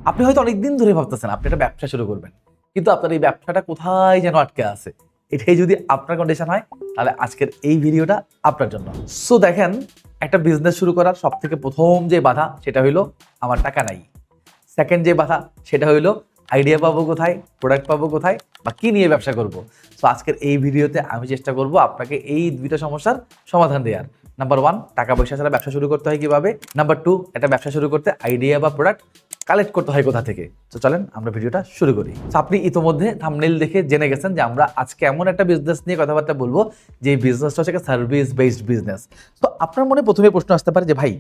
আপনি হয়তো অনেকদিন ধরে ভাবতেছেন আপনি একটা ব্যবসা শুরু করবেন, কিন্তু আপনার এই ব্যবসাটা কোথায় যেন আটকে আছে। এটাই যদি আপনার কন্ডিশন হয়, তাহলে আজকের এই ভিডিওটা আপনার জন্য। সো দেখেন, একটা বিজনেস শুরু করার সব থেকে প্রথম যে বাধা সেটা হইলো আমার টাকা নাই। সেকেন্ড যে বাধা সেটা হইলো আইডিয়া পাবো কোথায়, প্রোডাক্ট পাবো কোথায়, বা কি নিয়ে ব্যবসা করব। সো আজকের এই ভিডিওতে আমি চেষ্টা করব আপনাকে এই দুইটা সমস্যার সমাধান দেওয়ার। নাম্বার 1, টাকা পয়সা ছাড়া ব্যবসা শুরু করতে হয় কিভাবে। নাম্বার 2, একটা ব্যবসা শুরু করতে আইডিয়া বা প্রোডাক্ট কালেক্ট করতে হয় কোথা থেকে। তো চলেন আমরা ভিডিওটা শুরু করি। তো আপনি ইতোমধ্যে থাম্বনেল দেখে জেনে গেছেন যে আমরা আজকে এমন একটা বিজনেস নিয়ে কথাবার্তা বলবো যে বিজনেসটা হচ্ছে একটা সার্ভিস বেসড বিজনেস। তো আপনার মনে প্রথমে প্রশ্ন আসতে পারে যে ভাই,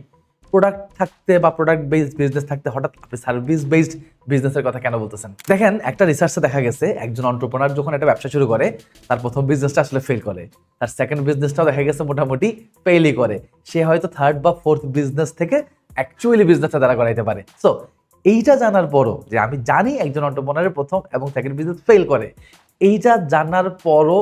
প্রোডাক্ট থাকতে বা প্রোডাক্ট বেসড বিজনেস থাকতে হঠাৎ আপনি সার্ভিস বেসড বিজনেসের কথা কেন বলতেছেন? দেখেন, একটা রিসার্চে দেখা গেছে একজন এন্টারপ্রেনার যখন একটা ব্যবসা শুরু করে, তার প্রথম বিজনেসটা আসলে ফেল করে, তার সেকেন্ড বিজনেসটাও দেখা গেছে মোটামুটি ফেলই করে। সে হয়তো থার্ড বা ফোর্থ বিজনেস থেকে অ্যাকচুয়ালি বিজনেসটা দাঁড়া করাইতে পারে। সো এইটা জানার পরও, যে আমি জানি একজন এন্টারপ্রেনারের প্রথম এবং সেকেন্ড বিজনেস ফেল করে, এইটা জানার পরও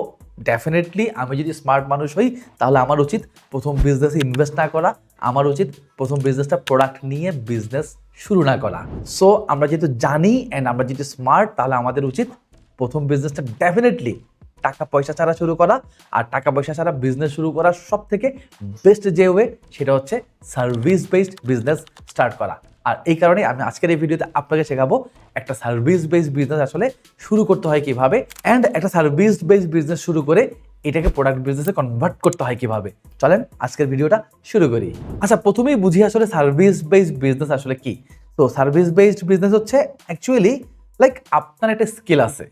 ডেফিনেটলি আমি যদি স্মার্ট মানুষ হই, তাহলে আমার উচিত প্রথম বিজনেসে ইনভেস্ট না করা, আমার উচিত প্রথম বিজনেসটা প্রোডাক্ট নিয়ে বিজনেস শুরু না করা। সো আমরা যেহেতু জানি অ্যান্ড আমরা যেহেতু স্মার্ট, তাহলে আমাদের উচিত প্রথম বিজনেসটা ডেফিনেটলি টাকা পয়সা ছাড়া শুরু করা। আর টাকা পয়সা ছাড়া বিজনেস শুরু করার সব থেকে বেস্ট যে ওয়ে সেটা হচ্ছে সার্ভিস বেসড বিজনেস স্টার্ট করা। আর এই কারণে আমি আজকের এই ভিডিওতে আপনাকে শেখাবো একটা সার্ভিস বেসড বিজনেস আসলে শুরু করতে হয় কিভাবে, অ্যান্ড একটা সার্ভিস বেসড বিজনেস শুরু করে এটাকে প্রোডাক্ট বিজনেসে কনভার্ট করতে হয় কিভাবে। চলেন আজকের ভিডিওটা শুরু করি। আচ্ছা, প্রথমেই বুঝি আসলে সার্ভিস বেসড বিজনেস আসলে কি। তো সার্ভিস বেসড বিজনেস হচ্ছে অ্যাকচুয়ালি লাইক আপনার একটা স্কিল আছে,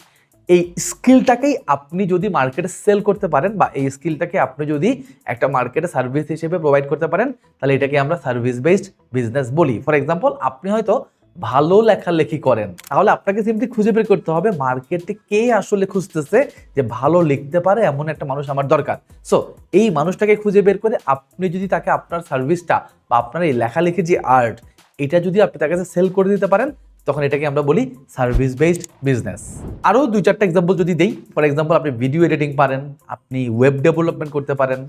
এই স্কিলটাকেই আপনি যদি মার্কেটে সেল করতে পারেন, বা এই স্কিলটাকে আপনি যদি একটা মার্কেটে সার্ভিস হিসেবে প্রোভাইড করতে পারেন, তাহলে এটাকে আমরা সার্ভিস বেসড বিজনেস বলি। ফর এক্সাম্পল, আপনি হয়তো ভালো লেখালেখি করেন, তাহলে আপনাকে সিম্পলি খুঁজে বের করতে হবে মার্কেটে কে আসলে খুঁজতেছে যে ভালো লিখতে পারে এমন একটা মানুষ আমার দরকার। সো এই মানুষটাকে খুঁজে বের করে আপনি যদি তাকে আপনার সার্ভিসটা বা আপনার এই লেখালেখি যে আর্ট, এটা যদি আপনি তার কাছে সেল করে দিতে পারেন, তখন এটাকে আমরা বলি সার্ভিস বেসড বিজনেস। আরও 2-4টা এক্সাম্পল যদি দেই, ফর এক্সাম্পল আপনি ভিডিও এডিটিং পারেন, আপনি ওয়েব ডেভেলপমেন্ট করতে পারেন,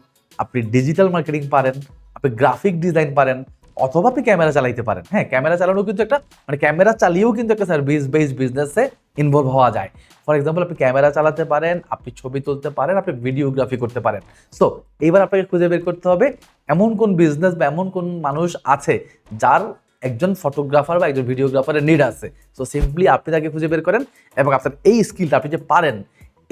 আপনি ডিজিটাল মার্কেটিং পারেন, আপনি গ্রাফিক ডিজাইন পারেন, অথবা আপনি ক্যামেরা চালাইতে পারেন। হ্যাঁ, ক্যামেরা চালানো কিন্তু একটা ক্যামেরা চালিয়েও কিন্তু একটা সার্ভিস বেসড বিজনেসে ইনভলভ হওয়া যায়। ফর এক্সাম্পল, আপনি ক্যামেরা চালাতে পারেন, আপনি ছবি তুলতে পারেন, আপনি ভিডিওগ্রাফি করতে পারেন। সো এইবার আপনাকে খুঁজে বের করতে হবে এমন কোন বিজনেস বা এমন কোন মানুষ আছে যার একজন ফটোগ্রাফার বা একজন ভিডিওগ্রাফারের নিড আছে। সো সিম্পলি আপনি তাকে খুঁজে বের করেন এবং আপনার এই স্কিলটা, আপনি যে পারেন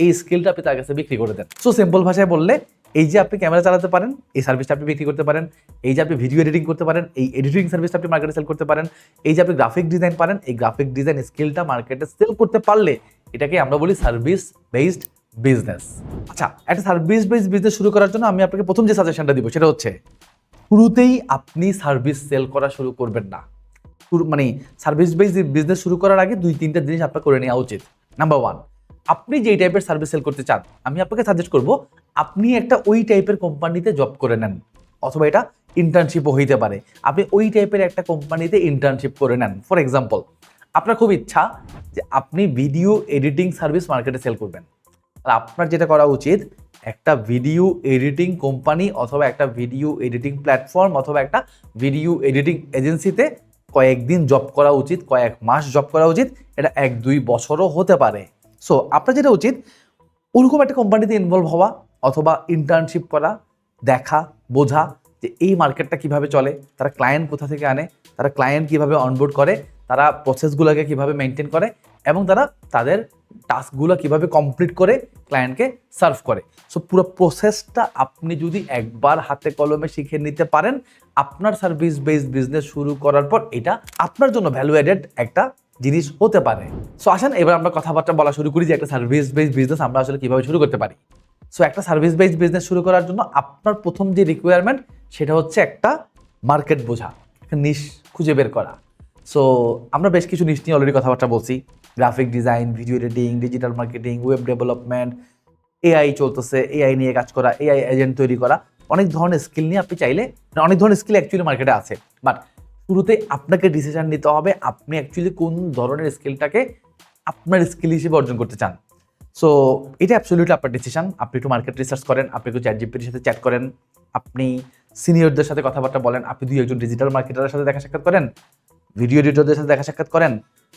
এই স্কিলটা আপনি তার কাছে বিক্রি করে দেন। সো সিম্পল ভাষায় বললে, এই যে আপনি ক্যামেরা চালাতে পারেন, এই সার্ভিসটা আপনি বিক্রি করতে পারেন। এই যে আপনি ভিডিও এডিটিং করতে পারেন, এই এডিটিং সার্ভিসটা আপনি মার্কেটে সেল করতে পারেন। এই যে আপনি গ্রাফিক ডিজাইন পারেন, এই গ্রাফিক ডিজাইন স্কিলটা মার্কেটে সেল করতে পারলে এটাকে আমরা বলি সার্ভিস বেসড বিজনেস। আচ্ছা, একটা সার্ভিস বেসড বিজনেস শুরু করার জন্য আমি আপনাকে প্রথম যে সাজেশনটা দিব সেটা হচ্ছে, শুরুতেই আপনি সার্ভিস সেল করা শুরু করবেন না। মানে সার্ভিস বেসড বিজনেস শুরু করার আগে 2-3টা জিনিস আপনার করে নেওয়া উচিত। নাম্বার 1, আপনি যেই টাইপের সার্ভিস সেল করতে চান, আমি আপনাকে সাজেস্ট করব আপনি একটা ওই টাইপের কোম্পানিতে জব করে নেন, অথবা এটা ইন্টার্নশিপও হইতে পারে। আপনি ওই টাইপের একটা কোম্পানিতে ইন্টার্নশিপ করে নেন। ফর এক্সাম্পল, আপনার খুব ইচ্ছা যে আপনি ভিডিও এডিটিং সার্ভিস মার্কেটে সেল করবেন, আর আপনার যেটা করা উচিত, একটা ভিডিও এডিটিং কোম্পানি অথবা একটা ভিডিও এডিটিং প্ল্যাটফর্ম অথবা একটা ভিডিও এডিটিং এজেন্সিতে কয়েকদিন জব করা উচিত, কয়েক মাস জব করা উচিত, এটা 1-2 বছরও হতে পারে। সো আপনার যেটা উচিত, ওরকম একটা কোম্পানিতে ইনভলভ হওয়া অথবা ইন্টার্নশিপ করা, দেখা বোঝা যে এই মার্কেটটা কিভাবে চলে, তারা ক্লায়েন্ট কোথা থেকে আনে, তারা ক্লায়েন্ট কিভাবে অনবোর্ড করে, তারা প্রসেসগুলোকে কিভাবে মেনটেন করে, এবং তারা তাদের টাস্কগুলো কিভাবে কমপ্লিট করে ক্লায়েন্টকে সার্ভ করে। সো পুরো প্রসেসটা আপনি যদি একবার হাতে কলমে শিখে নিতে পারেন, আপনার সার্ভিস বেসড বিজনেস শুরু করার পর এটা আপনার জন্য ভ্যালু অ্যাডেড একটা জিনিস হতে পারে। সো আসেন এবার আমরা কথাবার্তা বলা শুরু করি যে একটা সার্ভিস বেসড বিজনেস আমরা আসলে কিভাবে শুরু করতে পারি। সো একটা সার্ভিস বেসড বিজনেস শুরু করার জন্য আপনার প্রথম যে রিকোয়ারমেন্ট সেটা হচ্ছে একটা মার্কেট বোঝা, একটা নিশ খুঁজে বের করা। সো আমরা বেশ কিছু নিশ নিয়ে অলরেডি কথাবার্তা বলছি, graphic design, video editing, digital marketing, web development, AI চলতেছে, এআই নিয়ে কাজ করা, এআই এজেন্ট তৈরি করা, অনেক ধরনের স্কিল নিয়ে আপনি চাইলে, অনেক ধরনের স্কিল অ্যাকচুয়ালি মার্কেটে আছে, বাট শুরুতে আপনাকে ডিসিশন নিতে হবে আপনি অ্যাকচুয়ালি কোন ধরনের স্কিলটাকে আপনার স্কিল হিসেবে অর্জন করতে চান। সো এটা অ্যাবসলিউটলি আপনার ডিসিশন। আপনি একটু মার্কেট রিসার্চ করেন, আপনি একটু চ্যাটজিপিটির সাথে চ্যাট করেন, আপনি সিনিয়রদের সাথে কথাবার্তা বলেন, আপনি 2-1 ডিজিটাল মার্কেটারের সাথে দেখা সাক্ষাৎ করেন, ভিডিও এডিটরদের সাথে দেখা সাক্ষাৎ করেন,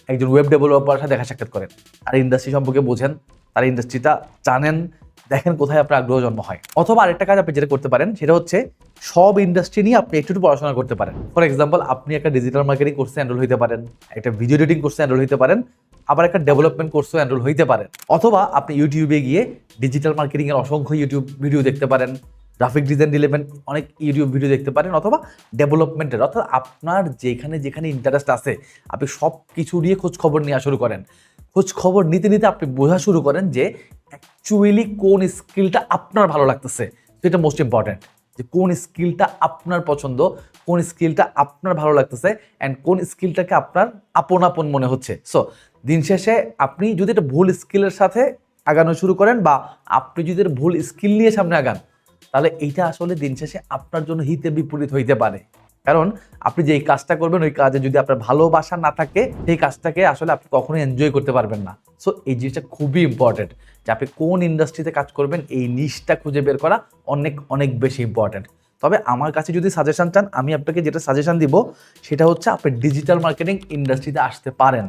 একজন ওয়েব ডেভেলপারের সাথে দেখা সাক্ষাৎ করেন, আর ইন্ডাস্ট্রি সম্পর্কে বোঝেন, তার ইন্ডাস্ট্রিটা জানেন, দেখেন কোথায় আপনার আগ্রহ জন্ম হয়। অথবা আরেকটা কাজ আপনি যেটা করতে পারেন সেটা হচ্ছে সব ইন্ডাস্ট্রি নিয়ে আপনি একটু পড়াশোনা করতে পারেন। ফর এক্সাম্পল, আপনি একটা ডিজিটাল মার্কেটিং কোর্সে এনরোল হতে পারেন, একটা ভিডিও এডিটিং কোর্সে এনরোল হতে পারেন, আবার একটা ডেভেলপমেন্ট কোর্সও এনরোল হইতে পারেন। অথবা আপনি ইউটিউবে গিয়ে ডিজিটাল মার্কেটিং এর অসংখ্য ইউটিউব ভিডিও দেখতে পারেন, গ্রাফিক ডিজাইন রিলেভেন্ট অনেক ইউটিউব ভিডিও দেখতে পারেন, অথবা ডেভেলপমেন্টের, অর্থাৎ আপনার যেখানে যেখানে ইন্টারেস্ট আছে আপনি সব কিছু নিয়ে খোঁজ খবর নেওয়া শুরু করেন। খোঁজ খবর নিতে নিতে আপনি বোঝা শুরু করেন যে অ্যাকচুয়ালি কোন স্কিলটা আপনার ভালো লাগতেছে। সেটা মোস্ট ইম্পর্ট্যান্ট, যে কোন স্কিলটা আপনার পছন্দ, কোন স্কিলটা আপনার ভালো লাগতেছে, অ্যান্ড কোন স্কিলটাকে আপনার আপন আপন মনে হচ্ছে। সো দিন শেষে আপনি যদি একটা ভুল স্কিলের সাথে আগানো শুরু করেন, বা আপনি যদি একটা ভুল স্কিল নিয়ে সামনে আগান, তাহলে এইটা আসলে দিন শেষে আপনার জন্য হিতে বিপরীত হইতে পারে। কারণ আপনি যেই কাজটা করবেন ওই কাজে যদি আপনার ভালোবাসা না থাকে, সেই কাজটাকে আসলে আপনি কখনোই এনজয় করতে পারবেন না। সো এই জিনিসটা খুবই ইম্পর্টেন্ট, যে আপনি কোন ইন্ডাস্ট্রিতে কাজ করবেন এই নিশটা খুঁজে বের করা অনেক অনেক বেশি ইম্পর্টেন্ট। তবে আমার কাছে যদি সাজেশন চান, আমি আপনাকে যেটা সাজেশন দিব সেটা হচ্ছে আপনি ডিজিটাল মার্কেটিং ইন্ডাস্ট্রিতে আসতে পারেন।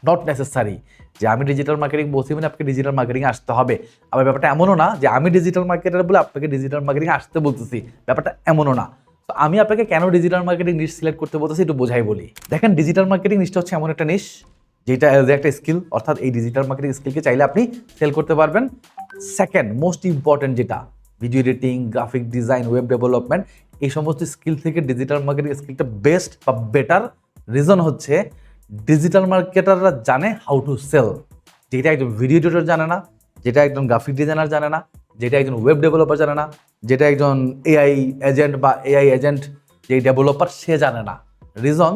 নট নেসেসারি যে আমি ডিজিটাল মার্কেটিং বলছি মানে আপনাকে ডিজিটাল মার্কেটিং আসতে হবে। আবার ব্যাপারটা এমনও না যে আমি ডিজিটাল মার্কেটার বলে আপনাকে ডিজিটাল মার্কেটিং আসতে বলতেছি, ব্যাপারটা এমনও না। তো আমি আপনাকে কেন ডিজিটাল মার্কেটিং নিশ সিলেক্ট করতে বলতেছি একটু বোঝাই বলি। দেখেন, ডিজিটাল মার্কেটিং নিশটা হচ্ছে এমন একটা নিশ যেটা এজ একটা স্কিল, অর্থাৎ এই ডিজিটাল মার্কেটিং স্কিলকে চাইলে আপনি সেল করতে পারবেন। সেকেন্ড মোস্ট ইম্পর্টেন্ট যেটা, video editing, graphic design, web development, এই সমস্ত স্কিল থেকে ডিজিটাল মার্কেটিং স্কিলটা বেস্ট বা বেটার। রিজন হচ্ছে ডিজিটাল মার্কেটাররা জানে হাউ টু সেল, যেটা একজন ভিডিও এডিটর জানে না, যেটা একজন গ্রাফিক ডিজাইনার জানে না, যেটা একজন ওয়েব ডেভেলপার জানে না, যেটা একজন এআই এজেন্ট বা এআই এজেন্ট যে ডেভেলপার সে জানে না। রিজন,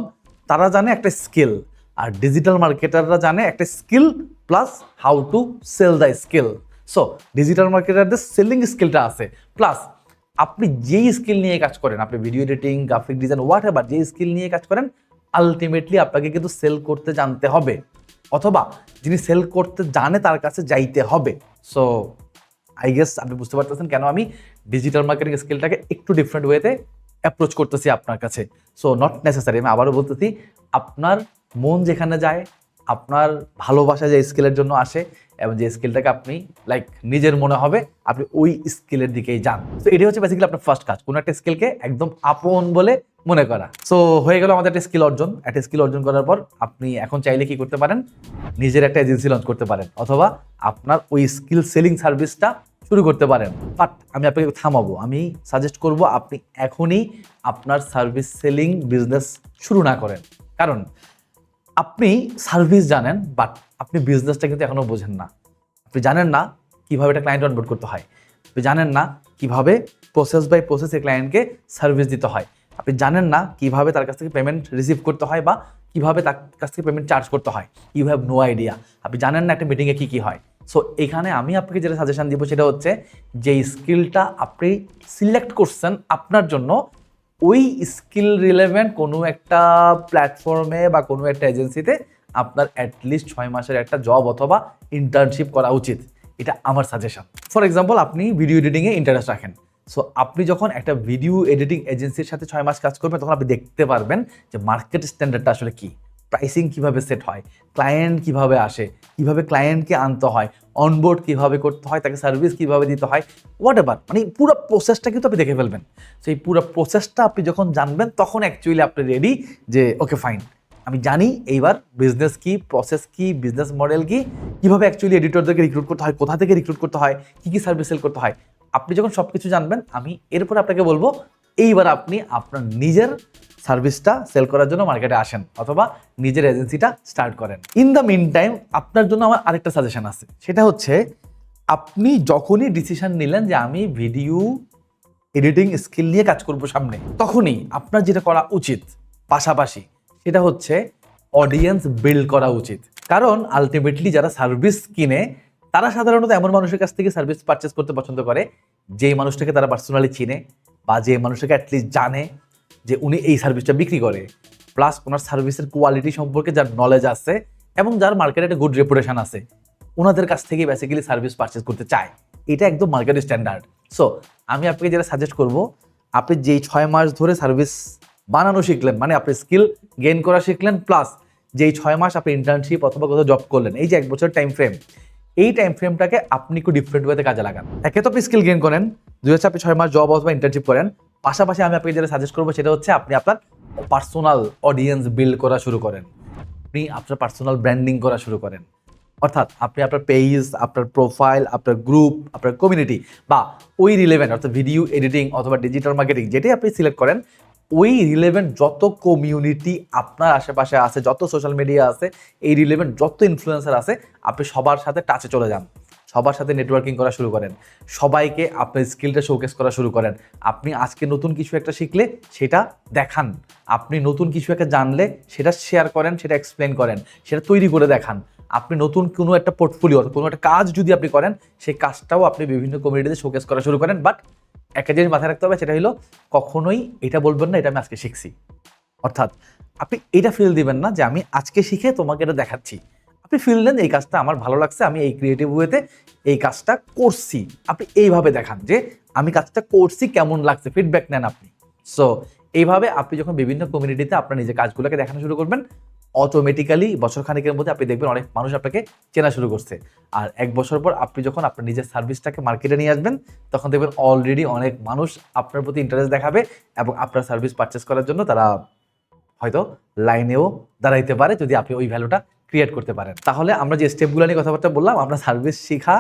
তারা জানে একটা স্কিল, আর ডিজিটাল মার্কেটাররা জানে একটা skill plus how to sell the skill. So digital মার্কেটারদের সেলিং স্কিলটা আছে, প্লাস আপনি যেই স্কিল নিয়ে কাজ করেন, আপনি video editing, graphic design, what ever যেই স্কিল নিয়ে কাজ করেন, আলটিমেটলি আপনাকে কিন্তু সেল করতে জানতে হবে, অথবা যিনি সেল করতে জানে তার কাছে যাইতে হবে। সো আই গেস আপনি বুঝতে পারতেছেন কেন আমি ডিজিটাল মার্কেটিং স্কিলটাকে একটু ডিফারেন্ট ওয়েতে অ্যাপ্রোচ করতেছি আপনার কাছে। সো নট নেসেসারি, আমি আবারও বলতেছি, আপনার মন যেখানে যায়, আপনার ভালোবাসা যে স্কিলের জন্য আসে এবং যে স্কিলটাকে আপনি লাইক নিজের মনে হবে, আপনি ওই স্কিলের দিকেই যান। তো এটাই হচ্ছে বেসিক্যালি আপনার ফার্স্ট কাজ, কোনো একটা স্কিলকে একদম আপন বলে মনে করা। সো হয়ে গেল আমাদের একটা স্কিল অর্জন। একটা স্কিল অর্জন করার পর আপনি এখন চাইলে কি করতে পারেন, নিজের একটা এজেন্সি লঞ্চ করতে পারেন, অথবা আপনার ওই স্কিল সেলিং সার্ভিসটা শুরু করতে পারেন। বাট আমি আপনাকে থামাবো, আমি সাজেস্ট করব আপনি এখনই আপনার সার্ভিস সেলিং বিজনেস শুরু না করেন। কারণ আপনি সার্ভিস জানেন, বাট আপনি বিজনেসটা কিন্তু এখনো বোঝেন না। আপনি জানেন না কিভাবে একটা ক্লায়েন্ট অনবোর্ড করতে হয়, আপনি জানেন না কিভাবে প্রসেস বাই প্রসেস এই ক্লায়েন্টকে সার্ভিস দিতে হয়, আপনি জানেন না কিভাবে তার কাছ থেকে পেমেন্ট রিসিভ করতে হয়, বা কিভাবে তার কাছ থেকে পেমেন্ট চার্জ করতে হয়। ইউ হ্যাভ নো আইডিয়া, আপনি জানেন না একটা মিটিংয়ে কী কী হয়। সো এখানে আমি আপনাকে যেটা সাজেশন দিব সেটা হচ্ছে, যে স্কিলটা আপনি সিলেক্ট করছেন আপনার জন্য, ওই স্কিল রিলেভেন্ট কোনো একটা প্ল্যাটফর্মে বা কোনো একটা এজেন্সিতে আপনার অ্যাটলিস্ট 6 মাসের একটা জব অথবা ইন্টার্নশিপ করা উচিত। এটা আমার সাজেশন। ফর এক্সাম্পল, আপনি ভিডিও এডিটিংয়ে ইন্টারেস্ট রাখেন। সো আপনি যখন একটা ভিডিও এডিটিং এজেন্সির সাথে 6 মাস কাজ করবেন, তখন আপনি দেখতে পারবেন যে মার্কেট স্ট্যান্ডার্ডটা আসলে কী, প্রাইসিং কীভাবে সেট হয়, ক্লায়েন্ট কীভাবে আসে, কীভাবে ক্লায়েন্টকে আনতে হয়, অনবোর্ড কীভাবে করতে হয়, তাকে সার্ভিস কীভাবে দিতে হয়, হোয়াট এভার, মানে পুরো প্রসেসটা কিন্তু আপনি দেখে ফেলবেন। সেই পুরো প্রসেসটা আপনি যখন জানবেন, তখন অ্যাকচুয়ালি আপনি রেডি যে ওকে ফাইন, আমি জানি এইবার বিজনেস কি, প্রসেস কি, বিজনেস মডেল কি, কীভাবে অ্যাকচুয়ালি এডিটরদেরকে রিক্রুট করতে হয়, কোথা থেকে রিক্রুট করতে হয়, কী কী সার্ভিস সেল করতে হয়। আপনি যখন সব কিছু জানবেন, আমি এরপর আপনাকে বলবো এইবার আপনি আপনার নিজের সার্ভিসটা সেল করার জন্য মার্কেটে আসেন, অথবা নিজের এজেন্সিটা স্টার্ট করেন। ইন দ্য মিন টাইম আপনার জন্য আমার আরেকটা সাজেশন আছে, সেটা হচ্ছে আপনি যখনই ডিসিশন নিলেন যে আমি ভিডিও এডিটিং স্কিল নিয়ে কাজ করবো সামনে, তখনই আপনার যেটা করা উচিত পাশাপাশি সেটা হচ্ছে অডিয়েন্স বিল্ড করা উচিত। কারণ আলটিমেটলি যারা সার্ভিস কিনে, তারা সাধারণত এমন মানুষের কাছ থেকে সার্ভিস পারচেস করতে পছন্দ করে যেই মানুষটাকে তারা পার্সোনালি চিনে, বা যে মানুষটাকে অ্যাটলিস্ট জানে যে উনি এই সার্ভিসটা বিক্রি করে, প্লাস ওনার সার্ভিসের কোয়ালিটি সম্পর্কে যার নলেজ আছে এবং যার মার্কেটে একটা গুড রেপুটেশন আছে, ওনাদের কাছ থেকে বেসিক্যালি সার্ভিস পারচেস করতে চায়। এটা একদম মার্কেট স্ট্যান্ডার্ড। সো আমি আপনাকে যেটা সাজেস্ট করব, আপনি যেই 6 মাস ধরে সার্ভিস বানানো শিখলেন, মানে আপনি স্কিল গেইন করা শিখলেন, প্লাস যে এই 6 মাস আপনি ইন্টার্নশিপ অথবা কোথাও জব করলেন, এই যে 1 বছর টাইম ফ্রেম, এই টাইম ফ্রেমটাকে আপনি একটু ডিফারেন্ট ওয়েতে কাজে লাগান। একে তো আপনি স্কিল গেইন করেন, দুই হচ্ছে আপনি 6 মাস জব অথবা ইন্টার্নশিপ করেন, পাশাপাশি আমি আপনাকে যেটা সাজেস্ট করবো সেটা হচ্ছে আপনি আপনার পার্সোনাল অডিয়েন্স বিল্ড করা শুরু করেন, আপনি আপনার পার্সোনাল ব্র্যান্ডিং করা শুরু করেন। অর্থাৎ আপনি আপনার পেজ, আপনার প্রোফাইল, আপনার গ্রুপ, আপনার কমিউনিটি বা ওই রিলেভেন্ট অর্থাৎ ভিডিও এডিটিং অথবা ডিজিটাল মার্কেটিং যেটাই আপনি সিলেক্ট করেন, ওই রিলেভেন্ট যত কমিউনিটি আপনার আশেপাশে আছে, যত সোশ্যাল মিডিয়া আছে, এই রিলেভেন্ট যত ইনফ্লুয়েন্সার আছে, আপনি সবার সাথে টাচে চলে যান, সবার সাথে নেটওয়ার্কিং করা শুরু করেন, সবাইকে আপনার স্কিলটা শোকেস করা শুরু করেন। আপনি আজকে নতুন কিছু একটা শিখলে সেটা দেখান, আপনি নতুন কিছু একটা জানলে সেটা শেয়ার করেন, সেটা এক্সপ্লেন করেন, সেটা তৈরি করে দেখান। আপনি নতুন কোনো একটা পোর্টফোলিও, কোনো একটা কাজ যদি আপনি করেন, সেই কাজটাও আপনি বিভিন্ন কমিউনিটিতে শোকেস করা শুরু করেন। বাট একটা জিনিস মাথায় রাখতে হবে, সেটা হলো কখনোই এটা বলবেন না এটা আমি আজকে শিখছি। অর্থাৎ আপনি এটা ফিল দিবেন না যে আমি আজকে শিখে তোমাকে এটা দেখাচ্ছি। আপনি ফিল নেন এই কাজটা আমার ভালো লাগছে, আমি এই ক্রিয়েটিভ ওয়েতে এই কাজটা করছি। আপনি এইভাবে দেখান যে আমি কাজটা করছি, কেমন লাগছে, ফিডব্যাক নেন আপনি। সো এইভাবে আপনি যখন বিভিন্ন কমিউনিটিতে আপনার নিজের কাজগুলোকে দেখানো শুরু করবেন, অটোমেটিক্যালি বছর খানিকের মধ্যে আপনি দেখবেন অনেক মানুষ আপনাকে চেনা শুরু করছে। আর 1 বছর পর আপনি যখন আপনার নিজের সার্ভিসটাকে মার্কেটে নিয়ে আসবেন, তখন দেখবেন অলরেডি অনেক মানুষ আপনার প্রতি ইন্টারেস্ট দেখাবে এবং আপনার সার্ভিস পারচেস করার জন্য তারা হয়তো লাইনেও দাঁড়াইতে পারে, যদি আপনি ওই ভ্যালুটা ক্রিয়েট করতে পারেন। তাহলে আমরা যে স্টেপগুলো নিয়ে কথাবার্তা বললাম, আমরা সার্ভিস শেখা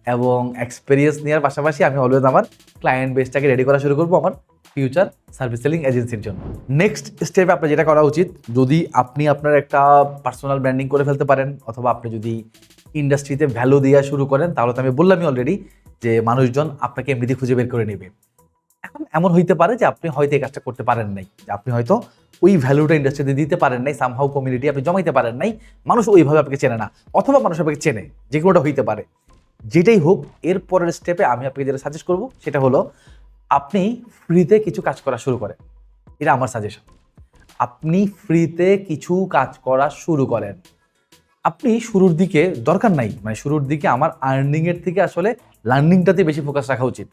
এবং এক্সপিরিয়েন্স নেওয়ার পাশাপাশি আমি অলওয়েজ আমার ক্লায়েন্ট বেসটাকে রেডি করা শুরু করবো আমার ফিউচার সার্ভিস সেলিং এজেন্সির জন্য। নেক্সট স্টেপে আপনার যেটা করা উচিত, যদি আপনি আপনার একটা পার্সোনাল ব্র্যান্ডিং করে ফেলতে পারেন অথবা আপনি যদি ইন্ডাস্ট্রিতে ভ্যালু দেওয়া শুরু করেন, তাহলে তো আমি বললামই অলরেডি যে মানুষজন আপনাকে এমনিতে খুঁজে বের করে নেবে। এখন এমন হইতে পারে যে আপনি হয়তো এই কাজটা করতে পারেন নাই, যে আপনি হয়তো ওই ভ্যালুটা ইন্ডাস্ট্রিতে দিতে পারেন নাই, সামহাউ কমিউনিটি আপনি জমাইতে পারেন নাই, মানুষ ওইভাবে আপনাকে চেনে না, অথবা মানুষ আপনাকে চেনে, যে কোনোটা হইতে পারে। যেটাই হোক, এর পরের স্টেপে আমি আপনাকে যেটা সাজেস্ট করবো সেটা হলো আপনি ফ্রিতে কিছু কাজ করা শুরু করেন। এটা আমার সাজেশন, আপনি ফ্রিতে কিছু কাজ করা শুরু করেন। আপনি শুরুর দিকে দরকার নাই, মানে শুরুর দিকে আমার আর্নিংয়ের থেকে আসলে লার্নিংটাতে বেশি ফোকাস রাখা উচিত।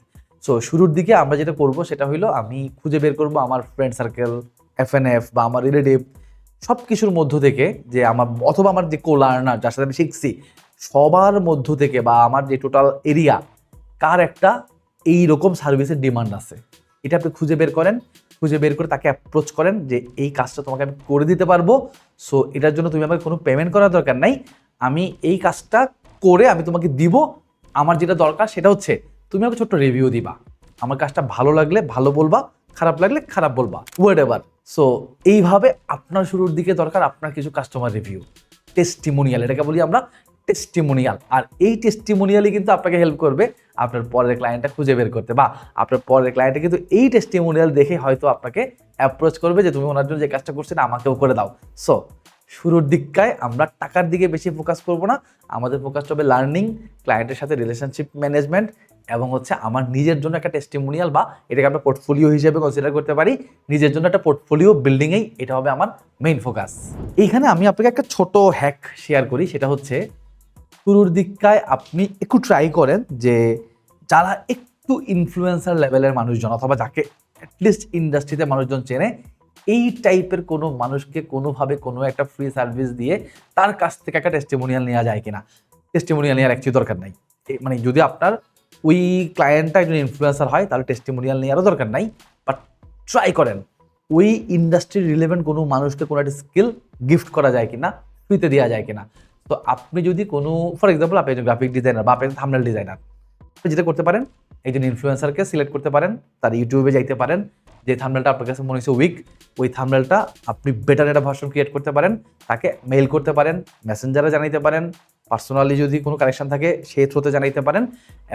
সো শুরুর দিকে আমরা যেটা করব সেটা হলো আমি খুঁজে বের করব আমার ফ্রেন্ড সার্কেল, এফএনএফ বা আমার রিলেটিভ সব কিছুর মধ্য থেকে, যে আমার অথবা আমার যে লার্নার যার সাথে আমি শিখছি সবার মধ্য থেকে, বা আমার যে টোটাল এরিয়া কার একটা এইরকম সার্ভিসের ডিমান্ড আছে, এটা আপনি খুঁজে বের করেন। খুঁজে বের করে তাকে অ্যাপ্রোচ করেন যে এই কাজটা তোমাকে আমি করে দিতে পারবো, সো এটার জন্য তুমি আমাকে কোনো পেমেন্ট করার দরকার নাই, আমি এই কাজটা করে আমি তোমাকে দিব। আমার যেটা দরকার সেটা হচ্ছে তুমি আমাকে ছোট্ট রিভিউ দিবা, আমার কাজটা ভালো লাগলে ভালো বলবা, খারাপ লাগলে খারাপ বলবা, হোয়াট এভার। সো এইভাবে আপনার শুরুর দিকে দরকার আপনার কিছু কাস্টমার রিভিউ, টেস্টিমোনিয়াল, এটাকে বলি আমরা টেস্টিমোনিয়াল। আর এই টেস্টিমোনিয়ালই কিন্তু আপনাকে হেল্প করবে আপনার পরের ক্লায়েন্টটা খুঁজে বের করতে, বা আপনার পরের ক্লায়েন্টে কিন্তু এই টেস্টিমোনিয়াল দেখে হয়তো আপনাকে অ্যাপ্রোচ করবে যে তুমি ওনার জন্য যে কাজটা করছো না আমাকেও করে দাও। সো শুরুর দিকটায় আমরা টাকার দিকে বেশি ফোকাস করবো না, আমাদের ফোকাসটা হবে লার্নিং, ক্লায়েন্টের সাথে রিলেশনশিপ ম্যানেজমেন্ট এবং হচ্ছে আমার নিজের জন্য একটা টেস্টিমোনিয়াল, বা এটাকে আমরা পোর্টফোলিও হিসেবে কনসিডার করতে পারি। নিজের জন্য একটা পোর্টফোলিও বিল্ডিংয়েই এটা হবে আমার মেইন ফোকাস। এইখানে আমি আপনাকে একটা ছোট হ্যাক শেয়ার করি, সেটা হচ্ছে শুরুর দিকটায় আপনি একটু ট্রাই করেন যে যারা একটু ইনফ্লুয়েন্সার লেভেলের মানুষজন অথবা যাকে অ্যাটলিস্ট ইন্ডাস্ট্রিতে মানুষজন চেনে, এই টাইপের কোনো মানুষকে কোনোভাবে কোনো একটা ফ্রি সার্ভিস দিয়ে তার কাছ থেকে একটা টেস্টিমোনিয়াল নেওয়া যায় কিনা। টেস্টিমোনিয়াল নেওয়ার অ্যাকচুয়ালি দরকার নাই, মানে যদি আপনার ওই ক্লায়েন্টটা একজন ইনফ্লুয়েন্সার হয় তাহলে টেস্টিমোনিয়াল নেওয়ারও দরকার নাই, বাট ট্রাই করেন ওই ইন্ডাস্ট্রির রিলেভেন্ট কোনো মানুষকে কোনো একটা স্কিল গিফট করা যায় কিনা, ফ্রিতে দেওয়া যায় কিনা। তো আপনি যদি কোনো ফর এক্সাম্পল আপনি একজন গ্রাফিক ডিজাইনার বা আপনি থাম্বনেল ডিজাইনার, আপনি যেটা করতে পারেন একজন ইনফ্লুয়েন্সারকে সিলেক্ট করতে পারেন, তার ইউটিউবে যাইতে পারেন, যে থাম্বনেলটা আপনার কাছে মনে হচ্ছে উইক, ওই থাম্বনেলটা আপনি বেটার একটা ভার্সন ক্রিয়েট করতে পারেন, তাকে মেইল করতে পারেন, মেসেঞ্জারে জানাইতে পারেন, পার্সোনালি যদি কোনো কানেকশন থাকে সেই থ্রুতে জানাইতে পারেন,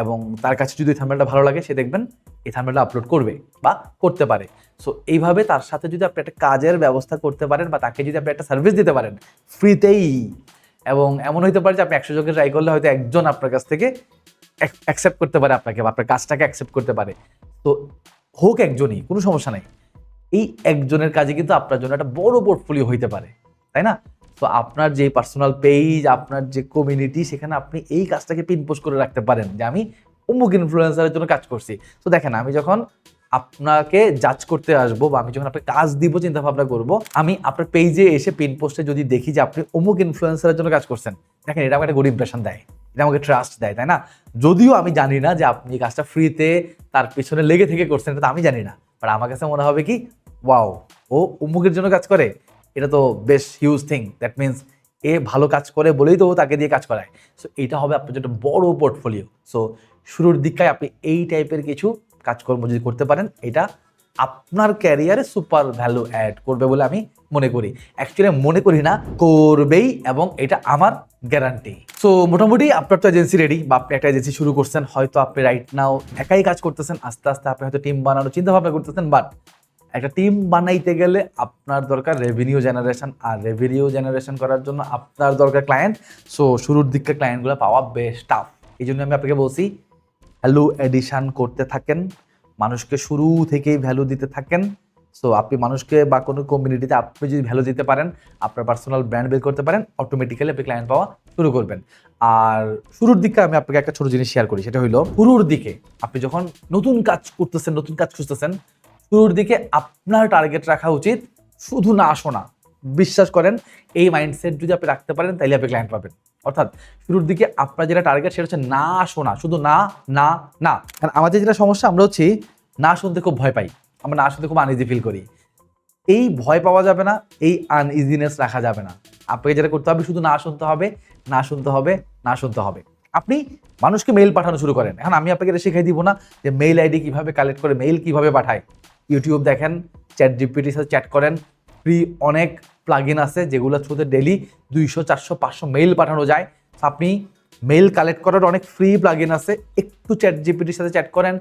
এবং তার কাছে যদি থাম্বনেলটা ভালো লাগে সে দেখবেন এই থাম্বনেলটা আপলোড করবে বা করতে পারে। সো এইভাবে তার সাথে যদি আপনি একটা কাজের ব্যবস্থা করতে পারেন বা তাকে যদি আপনি একটা সার্ভিস দিতে পারেন ফ্রিতেই, এবং এমন হইতে পারে যে আপনি 100 জনকে ট্রাই করলে হয়তো একজন আপনার কাছ থেকে অ্যাকসেপ্ট করতে পারে আপনাকে, বা আপনার কাজটাকে অ্যাকসেপ্ট করতে পারে। তো হোক একজনই, কোনো সমস্যা নেই, এই একজনের কাজে কিন্তু আপনার জন্য একটা বড় পোর্টফোলিও হইতে পারে, তাই না? তো আপনার যে পার্সোনাল পেজ, আপনার যে কমিউনিটি, সেখানে আপনি এই কাজটাকে পিন পোস্ট করে রাখতে পারেন যে আমি অমুক ইনফ্লুয়েন্সারের জন্য কাজ করছি। তো দেখেন, আমি যখন আপনাকে জাজ করতে আসবো বা আমি যখন আপনাকে কাজ দিব চিন্তা ভাবনা করবো, আমি আপনার পেজে এসে পিন পোস্টে যদি দেখি যে আপনি অমুক ইনফ্লুয়েন্সারের জন্য কাজ করছেন, দেখেন এটা আমাকে একটা গুড ইমপ্রেশন দেয়, এটা আমাকে ট্রাস্ট দেয়, তাই না? যদিও আমি জানি না যে আপনি কাজটা ফ্রিতে তার পিছনে লেগে থেকে করছেন, এটা তো আমি জানি না, বাট আমার কাছে মনে হবে কি, ওয়াও, ও অমুকের জন্য কাজ করে, এটা তো বেশ huge thing, that means a ভালো কাজ করে বলেই তো ও তাকে দিয়ে কাজ করায়। সো এইটা হবে আপনার জন্য বড় পোর্টফোলিও। সো শুরুর দিকটায় আপনি এই টাইপের কিছু কাজকর্ম যদি করতে পারেন, এটা আপনার ক্যারিয়ারে সুপার ভ্যালু অ্যাড করবে বলে আমি মনে করি। অ্যাকচুয়ালি মনে করি না, করবেই, এবং এটা আমার গ্যারান্টি। সো মোটামুটি আপনার তো এজেন্সি রেডি, বা আপনি একটা এজেন্সি শুরু করছেন, হয়তো আপনি রাইট নাও একাই কাজ করতেছেন, আস্তে আস্তে আপনি হয়তো টিম বানানোর চিন্তা ভাবনা করতেছেন, বাট একটা টিম বানাইতে গেলে আপনার দরকার রেভিনিউ জেনারেশন, আর রেভিনিউ জেনারেশন করার জন্য আপনার দরকার ক্লায়েন্ট। সো শুরুর দিককার ক্লায়েন্টগুলো পাওয়া বেশ টাফ। এই জন্য আমি আপনাকে বলছি, ভ্যালু এডিশন করতে থাকেন, মানুষকে শুরু থেকেই ভ্যালু দিতে থাকেন। সো আপনি মানুষকে বা কোনো কমিউনিটিতে আপনি যদি ভ্যালু দিতে পারেন, আপনার পার্সোনাল ব্র্যান্ড বের করতে পারেন, অটোমেটিক্যালি আপনি ক্লায়েন্ট পাওয়া শুরু করবেন। আর শুরুর দিকে আমি আপনাকে একটা ছোট জিনিস শেয়ার করি, সেটা হলো শুরুর দিকে আপনি যখন নতুন কাজ করতেছেন, নতুন কাজ খুঁজতেছেন, শুরুর দিকে আপনার টার্গেট রাখা উচিত শুধু না শোনা। বিশ্বাস করেন, এই মাইন্ডসেট যদি আপনি রাখতে পারেন তাহলে আপনি ক্লায়েন্ট পাবেন। অর্থাৎ শুরুর দিকে আপনার যেটা টার্গেট সেটা হচ্ছে না শোনা, শুধু না না না। কারণ আমাদের যেটা সমস্যা, আমরা হচ্ছে না শুনতে খুব ভয় পাই, আমরা না শুনতে খুব আনইজি ফিল করি। এই ভয় পাওয়া যাবে না, এই আনইজিনেস রাখা যাবে না। আপনাকে যেটা করতে হবে, শুধু না শুনতে হবে, না শুনতে হবে, না শুনতে হবে। আপনি মানুষকে মেইল পাঠানো শুরু করেন। এখন আমি আপনাকে এটা শিখাই দিব না যে মেইল আইডি কিভাবে কালেক্ট করে মেইল কিভাবে পাঠায়। ইউটিউব দেখেন, চ্যাট জিপিটির সাথে চ্যাট করেন, ফ্রি অনেক প্লাগইন আছে যেগুলো থ্রুতে ডেলি 200, 400, 500 মেইল পাঠানো যায়। আপনি মেইল কালেক্ট করার অনেক ফ্রি প্লাগইন আছে, একটু চ্যাট জিপিটির সাথে চ্যাট করেন,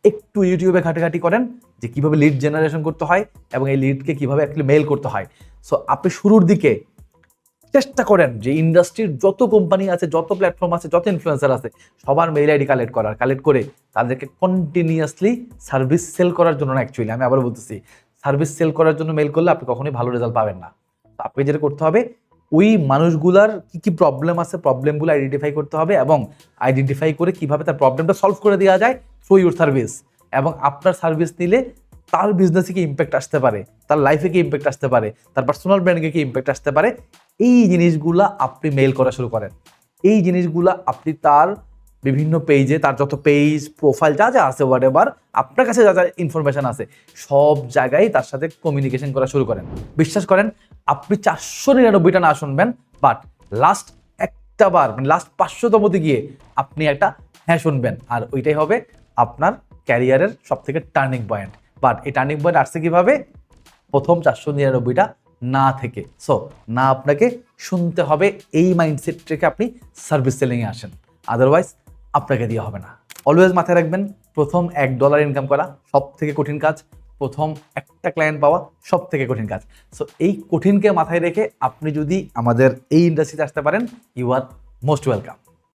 একটু ইউটিউবে ঘাটাঘাটি করেন যে কীভাবে লিড জেনারেশন করতে হয় এবং এই লিডকে কীভাবে অ্যাকচুয়ালি মেইল করতে হয়। সো আপনি শুরুর দিকে চেষ্টা করেন যে ইন্ডাস্ট্রির যত কোম্পানি আছে, যত প্ল্যাটফর্ম আছে, যত ইনফ্লুয়েন্সার আছে, সবার মেইল আইডি কালেক্ট করে তাদেরকে কন্টিনিউয়াসলি সার্ভিস সেল করার জন্য না, অ্যাকচুয়ালি আমি আবার বলতেছি, সার্ভিস সেল করার জন্য মেইল করলে আপনি কখনোই ভালো রেজাল্ট পাবেন না। আপনি যেটা করতে হবে, ওই মানুষগুলার কী কী প্রবলেম আছে, প্রবলেমগুলো আইডেন্টিফাই করতে হবে, এবং আইডেন্টিফাই করে কীভাবে তার প্রবলেমটা সলভ করে দেওয়া যায় থ্রু ইউর সার্ভিস। এবং আপনার সার্ভিস নিলে তার বিজনেসে কি ইম্প্যাক্ট আসতে পারে, তার লাইফে কি ইম্প্যাক্ট আসতে পারে, তার পার্সোনাল ব্র্যান্ডে কি ইম্প্যাক্ট আসতে পারে, এই জিনিসগুলা আপনি মেইল করা শুরু করেন। এই জিনিসগুলা আপনি তার বিভিন্ন পেজে, তার যত পেজ প্রোফাইল যা যা আছে, হোয়াট এভার আপনার কাছে যা যা ইনফরমেশন আছে, সব জায়গায় তার সাথে কমিউনিকেশন করা শুরু করেন। বিশ্বাস করেন, আপনি 499টা না শুনবেন, বাট লাস্ট একটা বার, মানে লাস্ট 500তমতে গিয়ে আপনি একটা হ্যাঁ শুনবেন, আর ওইটাই হবে আপনার ক্যারিয়ারের সব থেকে টার্নিং পয়েন্ট। বাট এই টার্নিং পয়েন্ট আসছে কীভাবে? প্রথম 499টা না থেকে। সো না আপনাকে শুনতে হবে, এই মাইন্ডসেট থেকে আপনি সার্ভিস সেলিংয়ে আসেন, আদারওয়াইজ আপনাকে দিয়ে হবে না। অলওয়েজ মাথায় রাখবেন, প্রথম $1 ইনকাম করা সব থেকে কঠিন কাজ, প্রথম একটা ক্লায়েন্ট পাওয়া সব থেকে কঠিন কাজ। সো এই কঠিনকে মাথায় রেখে আপনি যদি আমাদের এই ইন্ডাস্ট্রিতে আসতে পারেন, ইউ আর মোস্ট ওয়েলকাম।